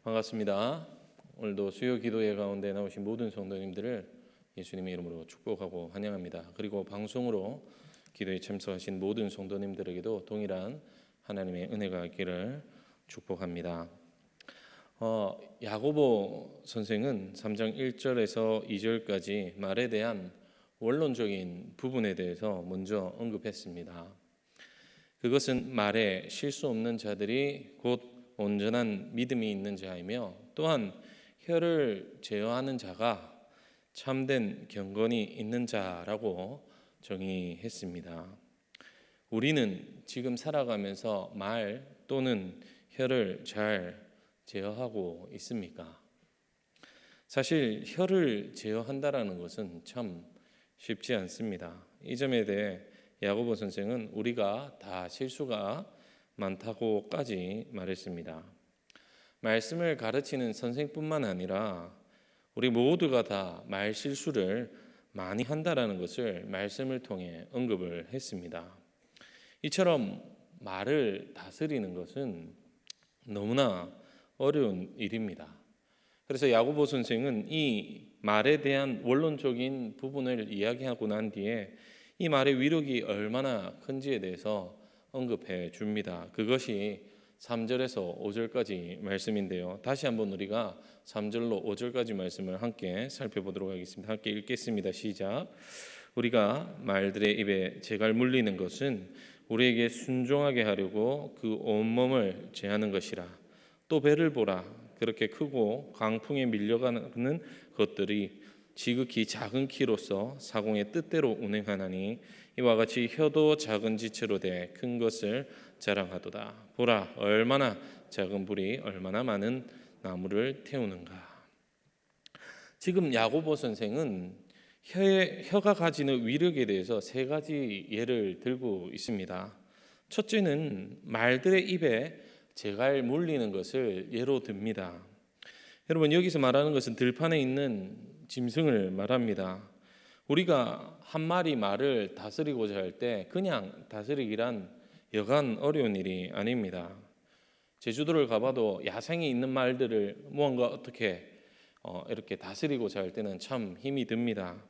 반갑습니다. 오늘도 수요 기도회 가운데 나오신 모든 성도님들을 예수님의 이름으로 축복하고 환영합니다. 그리고 방송으로 기도에 참석하신 모든 성도님들에게도 동일한 하나님의 은혜가 있기를 축복합니다. 야고보 선생은 3장 1절에서 2절까지 말에 대한 원론적인 부분에 대해서 먼저 언급했습니다. 그것은 말에 실수 없는 자들이 곧 온전한 믿음이 있는 자이며 또한 혀를 제어하는 자가 참된 경건이 있는 자라고 정의했습니다. 우리는 지금 살아가면서 말 또는 혀를 잘 제어하고 있습니까? 사실 혀를 제어한다라는 것은 참 쉽지 않습니다. 이 점에 대해 야고보 선생은 우리가 다 실수가 많다고까지 말했습니다. 말씀을 가르치는 선생뿐만 아니라 우리 모두가 다 말 실수를 많이 한다라는 것을 말씀을 통해 언급을 했습니다. 이처럼 말을 다스리는 것은 너무나 어려운 일입니다. 그래서 야고보 선생은 이 말에 대한 원론적인 부분을 이야기하고 난 뒤에 이 말의 위력이 얼마나 큰지에 대해서 언급해 줍니다. 그것이 3절에서 5절까지 말씀인데요. 다시 한번 우리가 3절로 5절까지 말씀을 함께 살펴보도록 하겠습니다. 함께 읽겠습니다. 시작. 우리가 말들의 입에 재갈 물리는 것은 우리에게 순종하게 하려고 그 온몸을 제하는 것이라. 또 배를 보라. 그렇게 크고 강풍에 밀려가는 것들이 지극히 작은 키로서 사공의 뜻대로 운행하나니 이와 같이 혀도 작은 지체로 돼 큰 것을 자랑하도다. 보라, 얼마나 작은 불이 얼마나 많은 나무를 태우는가. 지금 야고보 선생은 혀가 가지는 위력에 대해서 세 가지 예를 들고 있습니다. 첫째는 말들의 입에 재갈 물리는 것을 예로 듭니다. 여러분, 여기서 말하는 것은 들판에 있는 짐승을 말합니다. 우리가 한 마리 말을 다스리고자 할 때 그냥 다스리기란 여간 어려운 일이 아닙니다. 제주도를 가봐도 야생에 있는 말들을 무언가 어떻게 이렇게 다스리고자 할 때는 참 힘이 듭니다.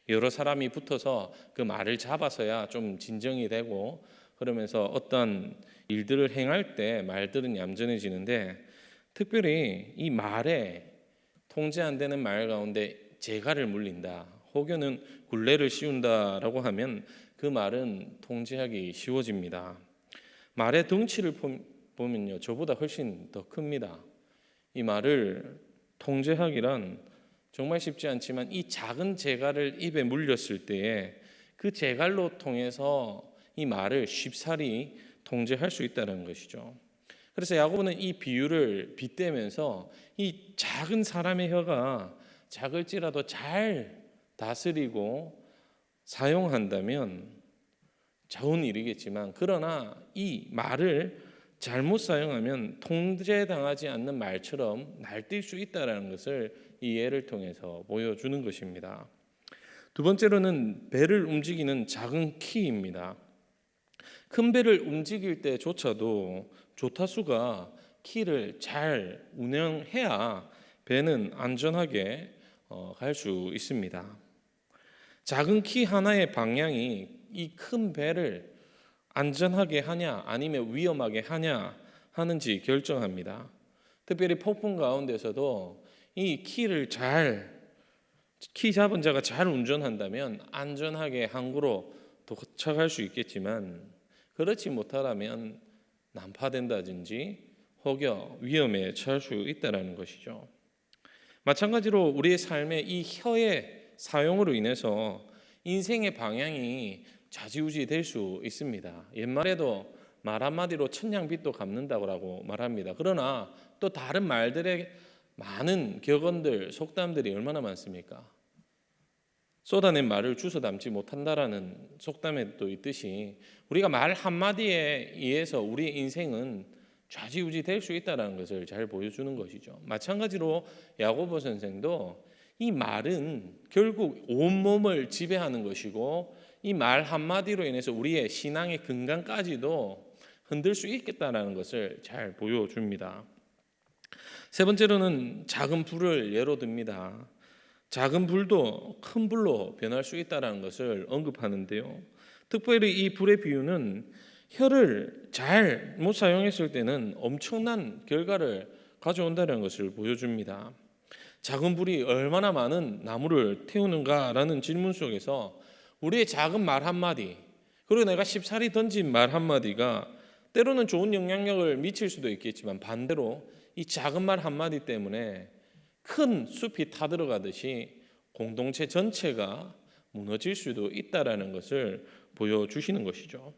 여러 사람이 붙어서 그 말을 잡아서야 좀 진정이 되고, 그러면서 어떤 일들을 행할 때 말들은 얌전해지는데, 특별히 이 말에 통제 안 되는 말 가운데 재갈을 물린다, 혹여는 굴레를 씌운다라고 하면 그 말은 통제하기 쉬워집니다. 말의 덩치를 보면요, 저보다 훨씬 더 큽니다. 이 말을 통제하기란 정말 쉽지 않지만 이 작은 재갈을 입에 물렸을 때에 그 재갈로 통해서 이 말을 쉽사리 통제할 수 있다는 것이죠. 그래서 야고보는 이 비유를 빗대면서 이 작은 사람의 혀가 작을지라도 잘 다스리고 사용한다면 좋은 일이겠지만, 그러나 이 말을 잘못 사용하면 통제당하지 않는 말처럼 날뛸 수 있다는 것을 이 예를 통해서 보여주는 것입니다. 두 번째로는 배를 움직이는 작은 키입니다. 큰 배를 움직일 때조차도 조타수가 키를 잘 운영해야 배는 안전하게 갈 수 있습니다. 작은 키 하나의 방향이 이 큰 배를 안전하게 하냐 아니면 위험하게 하냐 하는지 결정합니다. 특별히 폭풍 가운데서도 이 키 잡은 자가 잘 운전한다면 안전하게 항구로 도착할 수 있겠지만, 그렇지 못하다면 난파된다든지 혹여 위험에 처할 수 있다는 것이죠. 마찬가지로 우리의 삶의 이 혀의 사용으로 인해서 인생의 방향이 좌지우지 될 수 있습니다. 옛말에도 말 한마디로 천냥빚도 갚는다고 말합니다. 그러나 또 다른 말들의 많은 격언들, 속담들이 얼마나 많습니까? 쏟아낸 말을 주워 담지 못한다라는 속담에도 있듯이 우리가 말 한마디에 의해서 우리의 인생은 좌지우지 될 수 있다는 것을 잘 보여주는 것이죠. 마찬가지로 야고보 선생도 이 말은 결국 온몸을 지배하는 것이고, 이 말 한마디로 인해서 우리의 신앙의 근간까지도 흔들 수 있겠다는 것을 잘 보여줍니다. 세 번째로는 작은 불을 예로 듭니다. 작은 불도 큰 불로 변할 수 있다는 것을 언급하는데요. 특별히 이 불의 비유는 혀를 잘못 사용했을 때는 엄청난 결과를 가져온다는 것을 보여줍니다. 작은 불이 얼마나 많은 나무를 태우는가라는 질문 속에서 우리의 작은 말 한마디, 그리고 내가 쉽사리 던진 말 한마디가 때로는 좋은 영향력을 미칠 수도 있겠지만 반대로 이 작은 말 한마디 때문에 큰 숲이 타들어가듯이 공동체 전체가 무너질 수도 있다라는 것을 보여주시는 것이죠.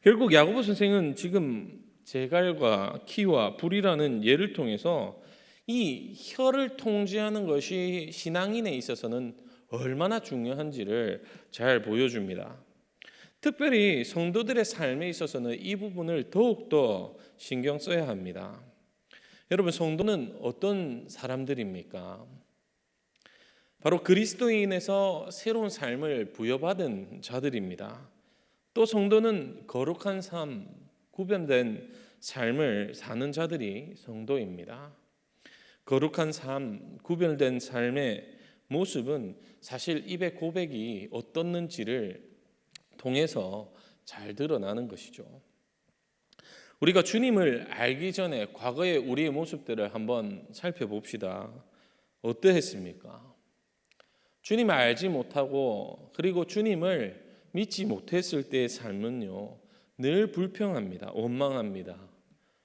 결국 야고보 선생은 지금 제갈과 키와 불이라는 예를 통해서 이 혀를 통제하는 것이 신앙인에 있어서는 얼마나 중요한지를 잘 보여줍니다. 특별히 성도들의 삶에 있어서는 이 부분을 더욱더 신경 써야 합니다. 여러분, 성도는 어떤 사람들입니까? 바로 그리스도인에서 새로운 삶을 부여받은 자들입니다. 또 성도는 거룩한 삶, 구별된 삶을 사는 자들이 성도입니다. 거룩한 삶, 구별된 삶의 모습은 사실 입의 고백이 어떻는지를 통해서 잘 드러나는 것이죠. 우리가 주님을 알기 전에 과거의 우리의 모습들을 한번 살펴봅시다. 어떠했습니까? 주님을 알지 못하고 그리고 주님을 믿지 못했을 때의 삶은요, 늘 불평합니다. 원망합니다.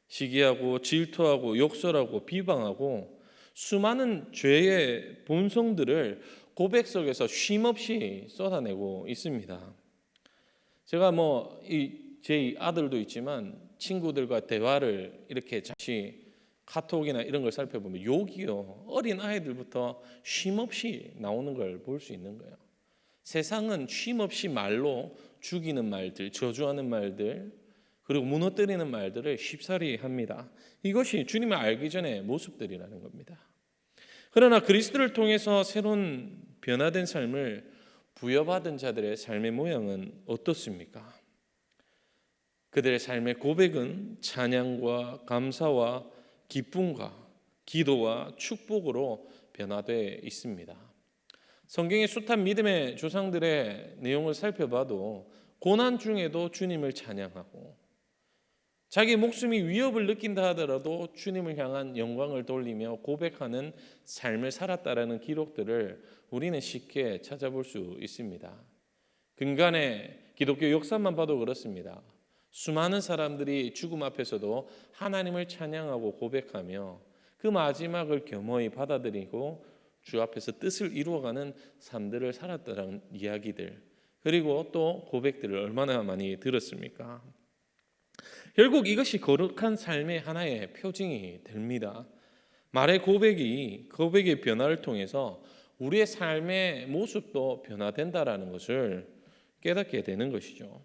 시기하고 질투하고 욕설하고 비방하고 수많은 죄의 본성들을 고백 속에서 쉼없이 쏟아내고 있습니다. 제가 제 아들도 있지만 친구들과 대화를 이렇게 잠시 카톡이나 이런 걸 살펴보면 욕이요, 어린 아이들부터 쉼없이 나오는 걸 볼 수 있는 거예요. 세상은 쉼없이 말로 죽이는 말들, 저주하는 말들, 그리고 무너뜨리는 말들을 쉽사리 합니다. 이것이 주님을 알기 전의 모습들이라는 겁니다. 그러나 그리스도를 통해서 새로운 변화된 삶을 부여받은 자들의 삶의 모양은 어떻습니까? 그들의 삶의 고백은 찬양과 감사와 기쁨과 기도와 축복으로 변화되어 있습니다. 성경의 숱한 믿음의 조상들의 내용을 살펴봐도 고난 중에도 주님을 찬양하고 자기 목숨이 위협을 느낀다 하더라도 주님을 향한 영광을 돌리며 고백하는 삶을 살았다라는 기록들을 우리는 쉽게 찾아볼 수 있습니다. 근간의 기독교 역사만 봐도 그렇습니다. 수많은 사람들이 죽음 앞에서도 하나님을 찬양하고 고백하며 그 마지막을 겸허히 받아들이고 주 앞에서 뜻을 이루어가는 삶들을 살았다는 이야기들, 그리고 또 고백들을 얼마나 많이 들었습니까? 결국 이것이 거룩한 삶의 하나의 표징이 됩니다. 말의 고백의 변화를 통해서 우리의 삶의 모습도 변화된다라는 것을 깨닫게 되는 것이죠.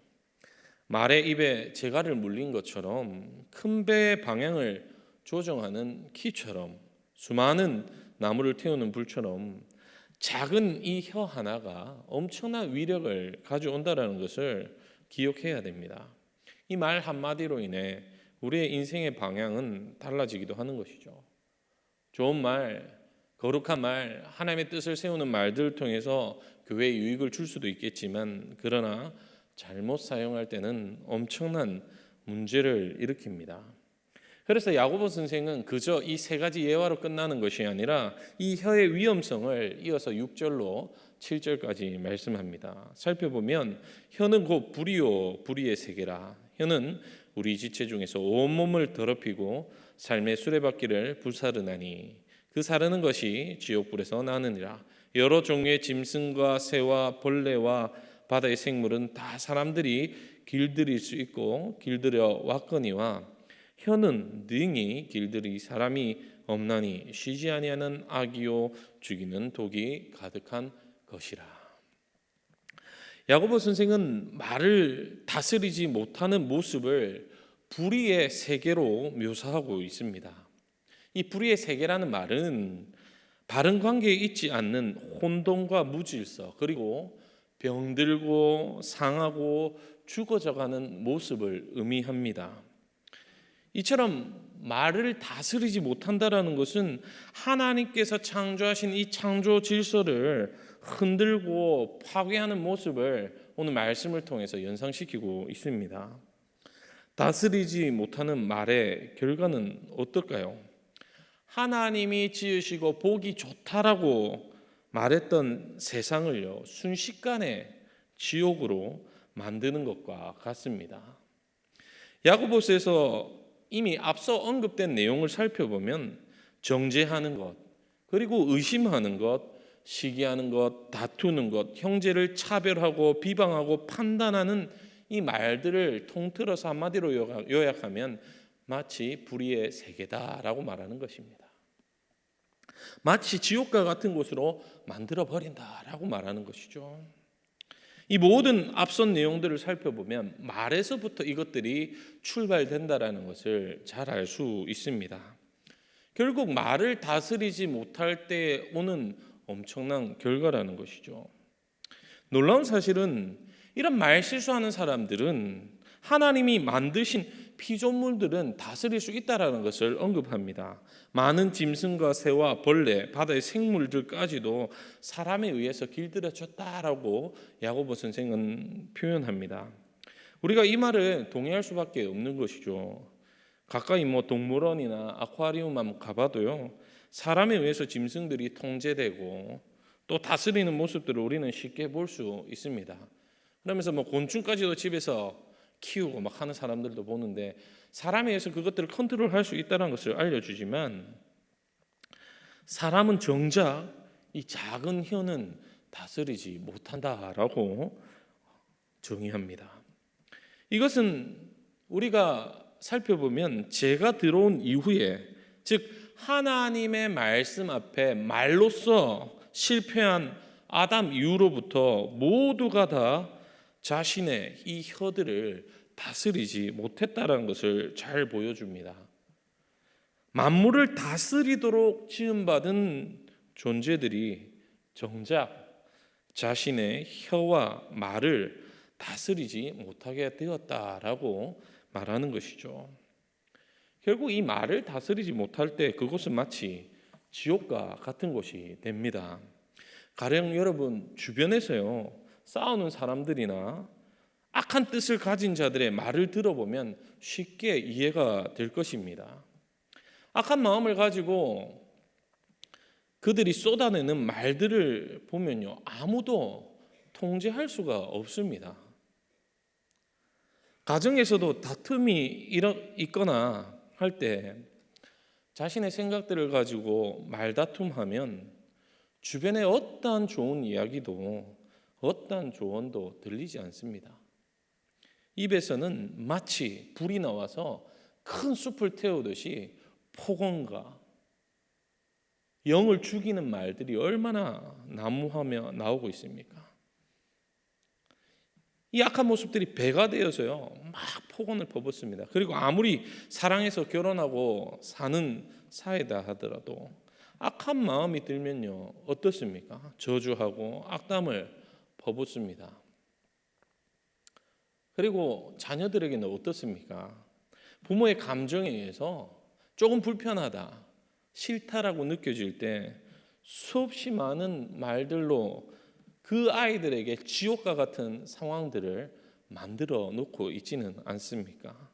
말의 입에 재갈을 물린 것처럼 큰 배의 방향을 조정하는 키처럼 수많은 나무를 태우는 불처럼 작은 이 혀 하나가 엄청난 위력을 가져온다는 것을 기억해야 됩니다. 이 말 한마디로 인해 우리의 인생의 방향은 달라지기도 하는 것이죠. 좋은 말, 거룩한 말, 하나님의 뜻을 세우는 말들을 통해서 교회에 유익을 줄 수도 있겠지만 그러나 잘못 사용할 때는 엄청난 문제를 일으킵니다. 그래서 야고보 선생은 그저 이 세 가지 예화로 끝나는 것이 아니라 이 혀의 위험성을 이어서 6절로 7절까지 말씀합니다. 살펴보면 혀는 곧 불이요 불의의 세계라. 혀는 우리 지체 중에서 온몸을 더럽히고 삶의 수레바퀴를 불사르나니 그 사르는 것이 지옥불에서 나느니라. 여러 종류의 짐승과 새와 벌레와 바다의 생물은 다 사람들이 길들일 수 있고 길들여 왔거니와 혀는 능히 길들이 사람이 없나니 쉬지 아니하는 악이요 죽이는 독이 가득한 것이라. 야고보 선생은 말을 다스리지 못하는 모습을 불의의 세계로 묘사하고 있습니다. 이 불의의 세계라는 말은 바른 관계에 있지 않는 혼돈과 무질서, 그리고 병들고 상하고 죽어져가는 모습을 의미합니다. 이처럼 말을 다스리지 못한다라는 것은 하나님께서 창조하신 이 창조 질서를 흔들고 파괴하는 모습을 오늘 말씀을 통해서 연상시키고 있습니다. 다스리지 못하는 말의 결과는 어떨까요? 하나님이 지으시고 보기 좋다라고 말했던 세상을요, 순식간에 지옥으로 만드는 것과 같습니다. 야고보서에서 이미 앞서 언급된 내용을 살펴보면 정죄하는 것, 그리고 의심하는 것, 시기하는 것, 다투는 것, 형제를 차별하고 비방하고 판단하는 이 말들을 통틀어서 한마디로 요약하면 마치 불의의 세계다라고 말하는 것입니다. 마치 지옥과 같은 곳으로 만들어 버린다라고 말하는 것이죠. 이 모든 앞선 내용들을 살펴보면 말에서부터 이것들이 출발된다라는 것을 잘 알 수 있습니다. 결국 말을 다스리지 못할 때 오는 엄청난 결과라는 것이죠. 놀라운 사실은 이런 말 실수하는 사람들은 하나님이 만드신 피조물들은 다스릴 수 있다라는 것을 언급합니다. 많은 짐승과 새와 벌레, 바다의 생물들까지도 사람에 의해서 길들여졌다라고 야고보 선생은 표현합니다. 우리가 이 말을 동의할 수밖에 없는 것이죠. 가까이 동물원이나 아쿠아리움 한번 가봐도요, 사람에 의해서 짐승들이 통제되고 또 다스리는 모습들을 우리는 쉽게 볼 수 있습니다. 그러면서 곤충까지도 집에서 키우고 막 하는 사람들도 보는데 사람에 의해서 그것들을 컨트롤할 수 있다는 것을 알려주지만 사람은 정작 이 작은 혀는 다스리지 못한다라고 정의합니다. 이것은 우리가 살펴보면 죄가 들어온 이후에, 즉 하나님의 말씀 앞에 말로써 실패한 아담 이후로부터 모두가 다 자신의 이 혀들을 다스리지 못했다는 것을 잘 보여줍니다. 만물을 다스리도록 지음받은 존재들이 정작 자신의 혀와 말을 다스리지 못하게 되었다라고 말하는 것이죠. 결국 이 말을 다스리지 못할 때 그것은 마치 지옥과 같은 곳이 됩니다. 가령 여러분 주변에서요, 싸우는 사람들이나 악한 뜻을 가진 자들의 말을 들어보면 쉽게 이해가 될 것입니다. 악한 마음을 가지고 그들이 쏟아내는 말들을 보면요, 아무도 통제할 수가 없습니다. 가정에서도 다툼이 있거나 할 때 자신의 생각들을 가지고 말다툼하면 주변에 어떠한 좋은 이야기도 어떠한 조언도 들리지 않습니다. 입에서는 마치 불이 나와서 큰 숲을 태우듯이 폭언과 영을 죽이는 말들이 얼마나 난무하며 나오고 있습니까? 이 악한 모습들이 배가 되어서요, 막 폭언을 퍼붓습니다. 그리고 아무리 사랑해서 결혼하고 사는 사이다 하더라도 악한 마음이 들면요, 어떻습니까? 저주하고 악담을 퍼붓습니다. 그리고 자녀들에게는 어떻습니까? 부모의 감정에 의해서 조금 불편하다, 싫다라고 느껴질 때 수없이 많은 말들로 그 아이들에게 지옥과 같은 상황들을 만들어 놓고 있지는 않습니까?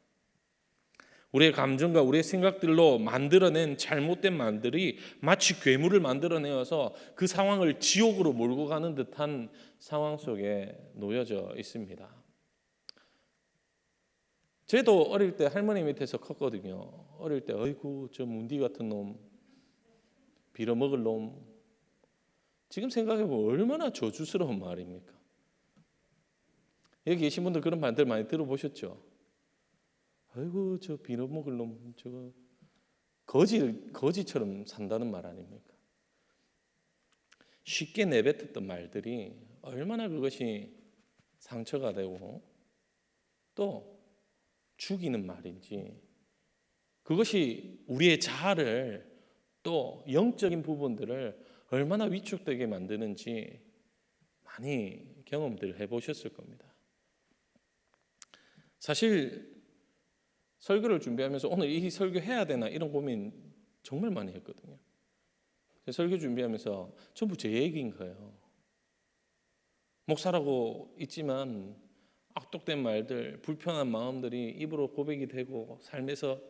우리의 감정과 우리의 생각들로 만들어낸 잘못된 말들이 마치 괴물을 만들어내어서 그 상황을 지옥으로 몰고 가는 듯한 상황 속에 놓여져 있습니다. 저도 어릴 때 할머니 밑에서 컸거든요. 어릴 때 어이구 저 문디 같은 놈, 빌어먹을 놈. 지금 생각해보면 얼마나 저주스러운 말입니까? 여기 계신 분들 그런 말들 많이 들어보셨죠? 아이고 저 빌어먹을 놈, 저거 거지처럼 산다는 말 아닙니까? 쉽게 내뱉었던 말들이 얼마나 그것이 상처가 되고 또 죽이는 말인지, 그것이 우리의 자아를 또 영적인 부분들을 얼마나 위축되게 만드는지 많이 경험들 해보셨을 겁니다. 사실 설교를 준비하면서 오늘 이 설교 해야 되나 이런 고민 정말 많이 했거든요. 설교 준비하면서 전부 제 얘기인 거예요. 목사라고 있지만 악독된 말들, 불편한 마음들이 입으로 고백이 되고 삶에서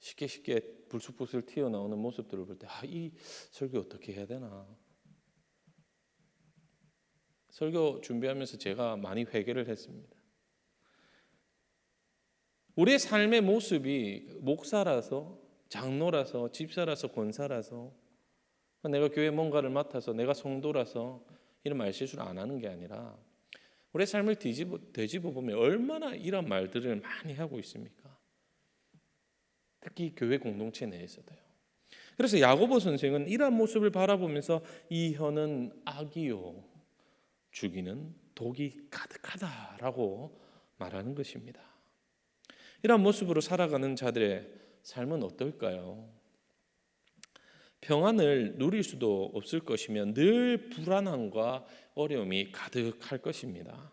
쉽게 불쑥불쑥 튀어나오는 모습들을 볼 때 이 설교 어떻게 해야 되나. 설교 준비하면서 제가 많이 회개를 했습니다. 우리의 삶의 모습이 목사라서, 장로라서, 집사라서, 권사라서, 내가 교회 뭔가를 맡아서, 내가 성도라서 이런 말실수를 안 하는 게 아니라 우리의 삶을 되짚어 보면 얼마나 이런 말들을 많이 하고 있습니까? 특히 교회 공동체 내에서도요. 그래서 야고보 선생은 이러한 모습을 바라보면서 이 혀는 악이요 죽이는 독이 가득하다라고 말하는 것입니다. 이러한 모습으로 살아가는 자들의 삶은 어떨까요? 평안을 누릴 수도 없을 것이며 늘 불안함과 어려움이 가득할 것입니다.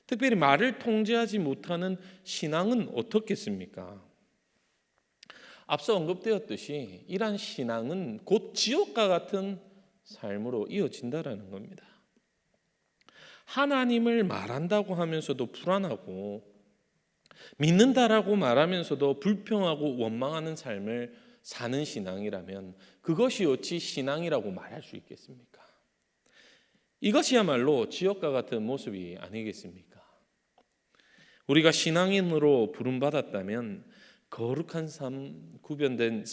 특별히 말을 통제하지 못하는 신앙은 어떻겠습니까? 앞서 언급되었듯이 이러한 신앙은 곧 지옥과 같은 삶으로 이어진다라는 겁니다. 하나님을 말한다고 하면서도 불안하고 믿는다라고 말하면서도 불평하고 원망하는 삶을 사는 신앙이라면 그것이 어찌 신앙이라고 말할 수 있겠습니까? 이것이야말로 지옥과 같은 모습이 아니겠습니까? 우리가 신앙인으로 부름받았다면 거룩한 삶, 구별된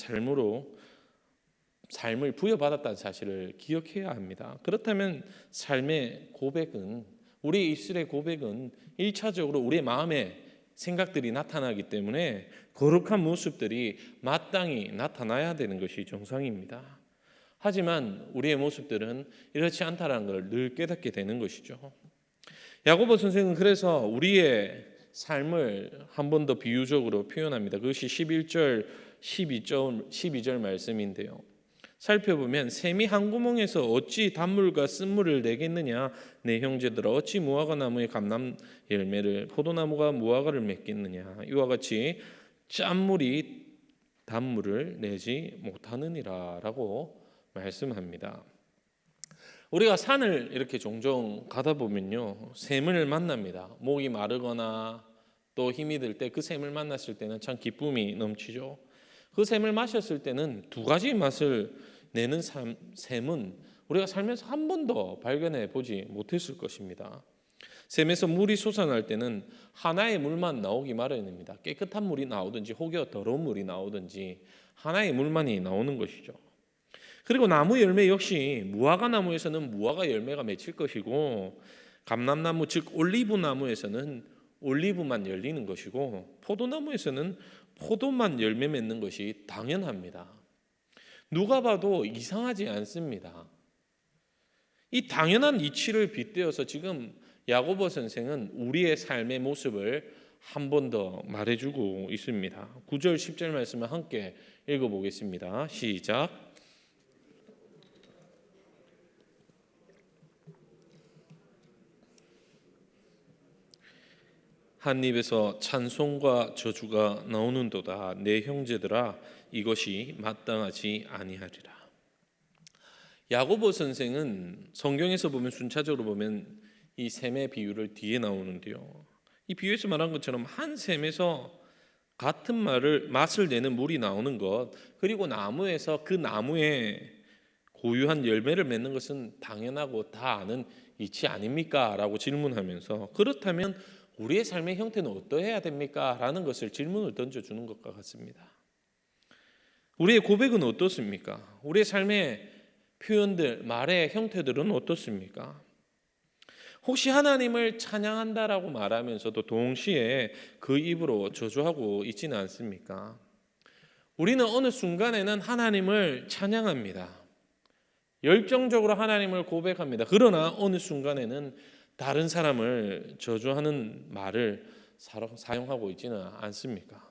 삶을 부여받았다는 사실을 기억해야 합니다. 그렇다면 삶의 고백은, 우리의 입술의 고백은 1차적으로 우리의 마음의 생각들이 나타나기 때문에 거룩한 모습들이 마땅히 나타나야 되는 것이 정상입니다. 하지만 우리의 모습들은 이렇지 않다는 걸 늘 깨닫게 되는 것이죠. 야고보 선생은 그래서 우리의 삶을 한 번 더 비유적으로 표현합니다. 그것이 11절, 12절 말씀인데요. 살펴보면 샘이 한 구멍에서 어찌 단물과 쓴물을 내겠느냐. 내 형제들아 어찌 무화과 나무에 감람 열매를 포도나무가 무화과를 맺겠느냐. 이와 같이 짠물이 단물을 내지 못하느니라 라고 말씀합니다. 우리가 산을 이렇게 종종 가다 보면요, 샘을 만납니다. 목이 마르거나 또 힘이 들 때 그 샘을 만났을 때는 참 기쁨이 넘치죠. 그 샘을 마셨을 때는 두 가지 맛을 내는 샘은 우리가 살면서 한 번도 발견해 보지 못했을 것입니다. 샘에서 물이 솟아날 때는 하나의 물만 나오기 마련입니다. 깨끗한 물이 나오든지 혹여 더러운 물이 나오든지 하나의 물만이 나오는 것이죠. 그리고 나무 열매 역시 무화과 나무에서는 무화과 열매가 맺힐 것이고 감람나무 즉 올리브 나무에서는 올리브만 열리는 것이고 포도나무에서는 포도만 열매 맺는 것이 당연합니다. 누가 봐도 이상하지 않습니다. 이 당연한 이치를 빗대어서 지금 야고보 선생은 우리의 삶의 모습을 한 번 더 말해주고 있습니다. 9절 10절 말씀을 함께 읽어보겠습니다. 시작. 한 입에서 찬송과 저주가 나오는도다. 내 형제들아 이것이 마땅하지 아니하리라. 야고보 선생은 성경에서 보면 순차적으로 보면 이 샘의 비유를 뒤에 나오는데요. 이 비유에서 말한 것처럼 한 샘에서 같은 맛을 내는 물이 나오는 것, 그리고 나무에서 그 나무에 고유한 열매를 맺는 것은 당연하고 다 아는 이치 아닙니까? 라고 질문하면서 그렇다면 우리의 삶의 형태는 어떠해야 됩니까? 라는 것을 질문을 던져주는 것과 같습니다. 우리의 고백은 어떻습니까? 우리의 삶의 표현들, 말의 형태들은 어떻습니까? 혹시 하나님을 찬양한다라고 말하면서도 동시에 그 입으로 저주하고 있지는 않습니까? 우리는 어느 순간에는 하나님을 찬양합니다. 열정적으로 하나님을 고백합니다. 그러나 어느 순간에는 다른 사람을 저주하는 말을 사용하고 있지는 않습니까?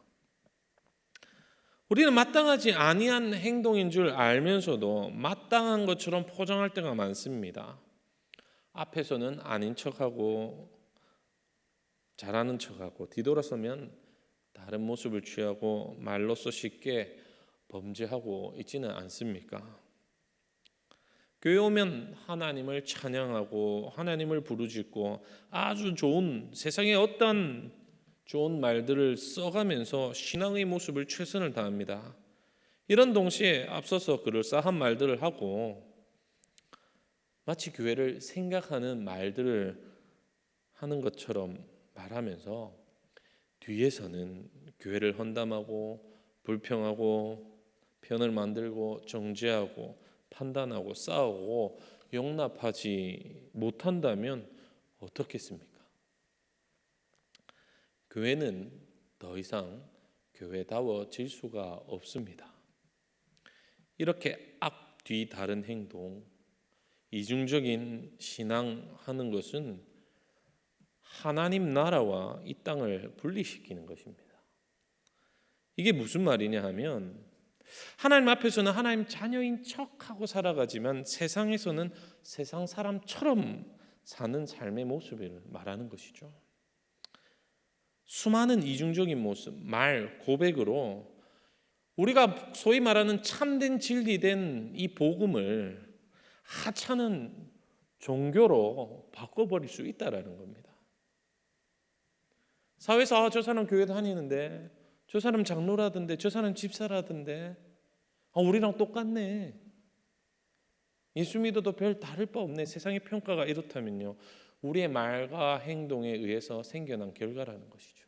우리는 마땅하지 아니한 행동인 줄 알면서도 마땅한 것처럼 포장할 때가 많습니다. 앞에서는 아닌 척하고 잘하는 척하고 뒤돌아서면 다른 모습을 취하고 말로써 쉽게 범죄하고 있지는 않습니까? 교회 오면 하나님을 찬양하고 하나님을 부르짖고 아주 좋은 세상의 어떤 좋은 말들을 써가면서 신앙의 모습을 최선을 다합니다. 이런 동시에 앞서서 그럴싸한 말들을 하고 마치 교회를 생각하는 말들을 하는 것처럼 말하면서 뒤에서는 교회를 헌담하고 불평하고 편을 만들고 정죄하고 판단하고 싸우고 용납하지 못한다면 어떻겠습니까? 교회는 더 이상 교회다워질 수가 없습니다. 이렇게 앞뒤 다른 행동, 이중적인 신앙하는 것은 하나님 나라와 이 땅을 분리시키는 것입니다. 이게 무슨 말이냐 하면 하나님 앞에서는 하나님 자녀인 척하고 살아가지만 세상에서는 세상 사람처럼 사는 삶의 모습을 말하는 것이죠. 수많은 이중적인 모습, 말, 고백으로 우리가 소위 말하는 참된 진리된 이 복음을 하찮은 종교로 바꿔버릴 수 있다라는 겁니다. 사회에서 저 사람 교회 다니는데, 저 사람 장로라던데, 저 사람 집사라던데, 우리랑 똑같네. 예수 믿어도 별 다를 바 없네. 세상의 평가가 이렇다면요, 우리의 말과 행동에 의해서 생겨난 결과라는 것이죠.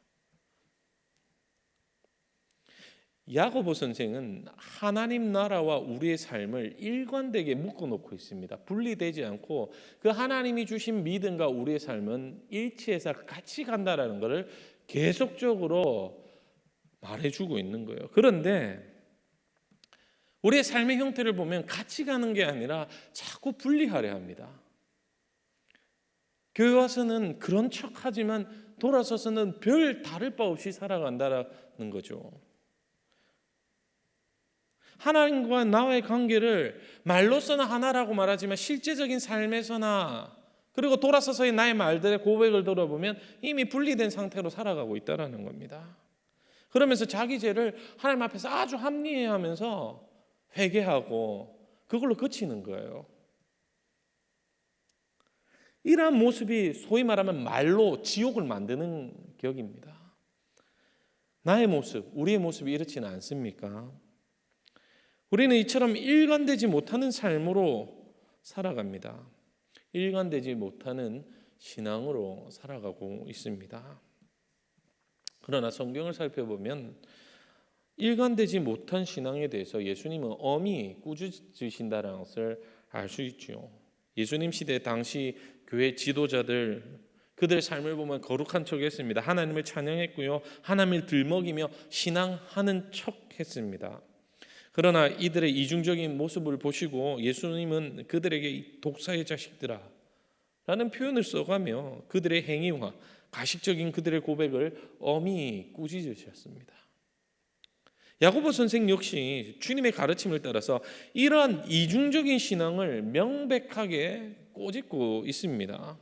야고보 선생은 하나님 나라와 우리의 삶을 일관되게 묶어놓고 있습니다. 분리되지 않고 그 하나님이 주신 믿음과 우리의 삶은 일치해서 같이 간다라는 것을 계속적으로 말해주고 있는 거예요. 그런데 우리의 삶의 형태를 보면 같이 가는 게 아니라 자꾸 분리하려 합니다. 교회 와서는 그런 척하지만 돌아서서는 별 다를 바 없이 살아간다는 거죠. 하나님과 나와의 관계를 말로서는 하나라고 말하지만 실제적인 삶에서나 그리고 돌아서서의 나의 말들의 고백을 들어보면 이미 분리된 상태로 살아가고 있다는 겁니다. 그러면서 자기 죄를 하나님 앞에서 아주 합리화하면서 회개하고 그걸로 그치는 거예요. 이러한 모습이 소위 말하면 말로 지옥을 만드는 격입니다. 나의 모습, 우리의 모습이 이렇지는 않습니까? 우리는 이처럼 일관되지 못하는 삶으로 살아갑니다. 일관되지 못하는 신앙으로 살아가고 있습니다. 그러나 성경을 살펴보면 일관되지 못한 신앙에 대해서 예수님은 엄히 꾸짖으신다는 것을 알 수 있죠. 예수님 시대 당시 교회 지도자들 그들의 삶을 보면 거룩한 척했습니다. 하나님을 찬양했고요, 하나님을 들먹이며 신앙하는 척했습니다. 그러나 이들의 이중적인 모습을 보시고 예수님은 그들에게 독사의 자식들아 라는 표현을 써가며 그들의 행위와 가식적인 그들의 고백을 엄히 꾸짖으셨습니다. 야고보 선생 역시 주님의 가르침을 따라서 이러한 이중적인 신앙을 명백하게 꼬집고 있습니다.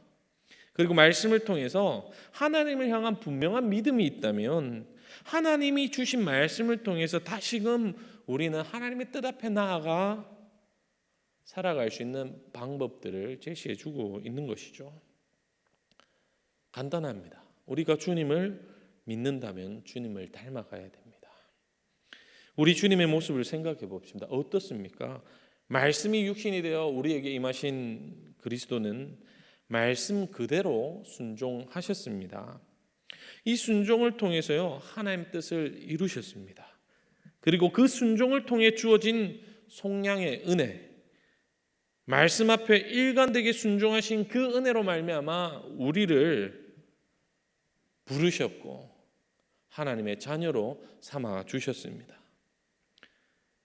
그리고 말씀을 통해서 하나님을 향한 분명한 믿음이 있다면 하나님이 주신 말씀을 통해서 다시금 우리는 하나님의 뜻 앞에 나아가 살아갈 수 있는 방법들을 제시해 주고 있는 것이죠. 간단합니다. 우리가 주님을 믿는다면 주님을 닮아가야 됩니다. 우리 주님의 모습을 생각해 봅시다. 어떻습니까? 말씀이 육신이 되어 우리에게 임하신 그리스도는 말씀 그대로 순종하셨습니다. 이 순종을 통해서요, 하나님의 뜻을 이루셨습니다. 그리고 그 순종을 통해 주어진 속량의 은혜, 말씀 앞에 일관되게 순종하신 그 은혜로 말미암아 우리를 부르셨고 하나님의 자녀로 삼아 주셨습니다.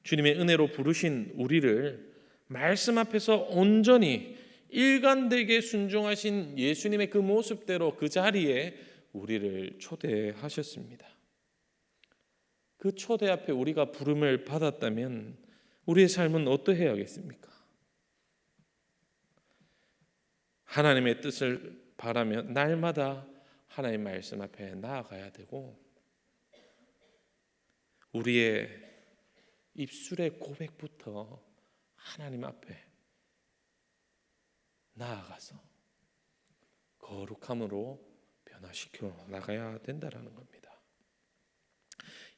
주님의 은혜로 부르신 우리를 말씀 앞에서 온전히 일관되게 순종하신 예수님의 그 모습대로 그 자리에 우리를 초대하셨습니다. 그 초대 앞에 우리가 부름을 받았다면 우리의 삶은 어떠해야겠습니까? 하나님의 뜻을 바라며 날마다 하나님 말씀 앞에 나아가야 되고, 우리의 입술의 고백부터 하나님 앞에 나아가서 거룩함으로 변화시켜 나가야 된다라는 겁니다.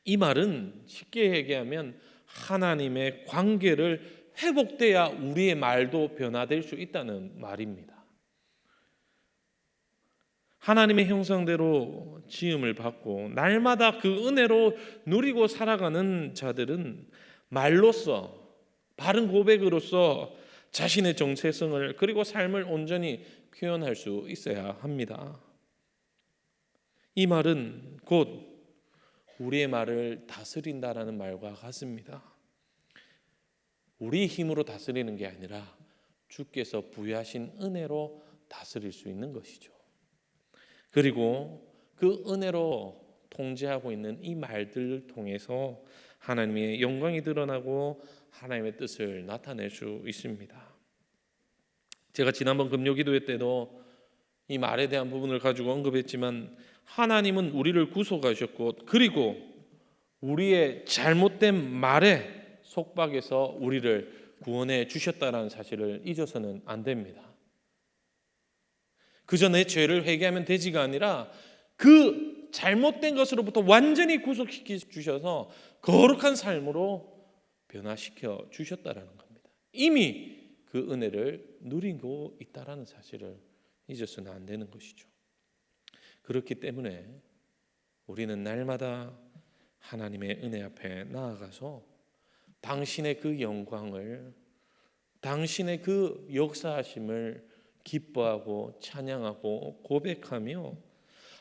이 말은 쉽게 얘기하면 하나님의 관계를 회복돼야 우리의 말도 변화될 수 있다는 말입니다. 하나님의 형상대로 지음을 받고 날마다 그 은혜로 누리고 살아가는 자들은 말로써, 바른 고백으로써 자신의 정체성을 그리고 삶을 온전히 표현할 수 있어야 합니다. 이 말은 곧 우리의 말을 다스린다라는 말과 같습니다. 우리 힘으로 다스리는 게 아니라 주께서 부여하신 은혜로 다스릴 수 있는 것이죠. 그리고 그 은혜로 통제하고 있는 이 말들을 통해서 하나님의 영광이 드러나고 하나님의 뜻을 나타낼 수 있습니다. 제가 지난번 금요기도회 때도 이 말에 대한 부분을 가지고 언급했지만, 하나님은 우리를 구속하셨고 그리고 우리의 잘못된 말에 속박해서 우리를 구원해 주셨다는 사실을 잊어서는 안 됩니다. 그저 내 죄를 회개하면 되지가 아니라 그 잘못된 것으로부터 완전히 구속시켜 주셔서 거룩한 삶으로 변화시켜 주셨다라는 겁니다. 이미 그 은혜를 누리고 있다라는 사실을 잊어서는 안 되는 것이죠. 그렇기 때문에 우리는 날마다 하나님의 은혜 앞에 나아가서 당신의 그 영광을, 당신의 그 역사하심을 기뻐하고 찬양하고 고백하며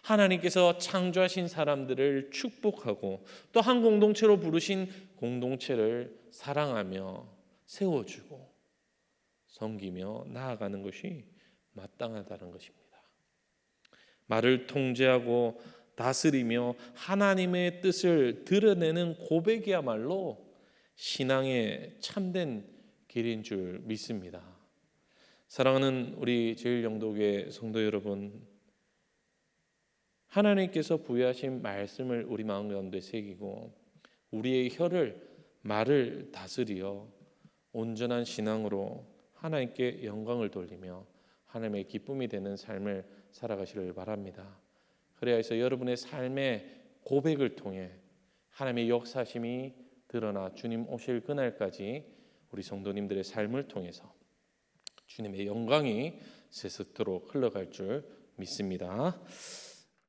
하나님께서 창조하신 사람들을 축복하고 또 한 공동체로 부르신 공동체를 사랑하며 세워주고 섬기며 나아가는 것이 마땅하다는 것입니다. 말을 통제하고 다스리며 하나님의 뜻을 드러내는 고백이야말로 신앙의 참된 길인 줄 믿습니다. 사랑하는 우리 제일영도교회 성도 여러분, 하나님께서 부여하신 말씀을 우리 마음 가운데 새기고 우리의 혀를, 말을 다스려 온전한 신앙으로 하나님께 영광을 돌리며 하나님의 기쁨이 되는 삶을 살아가시를 바랍니다. 그래야 해서 여러분의 삶의 고백을 통해 하나님의 역사심이 드러나 주님 오실 그날까지 우리 성도님들의 삶을 통해서 주님의 영광이 세세토록 흘러갈 줄 믿습니다.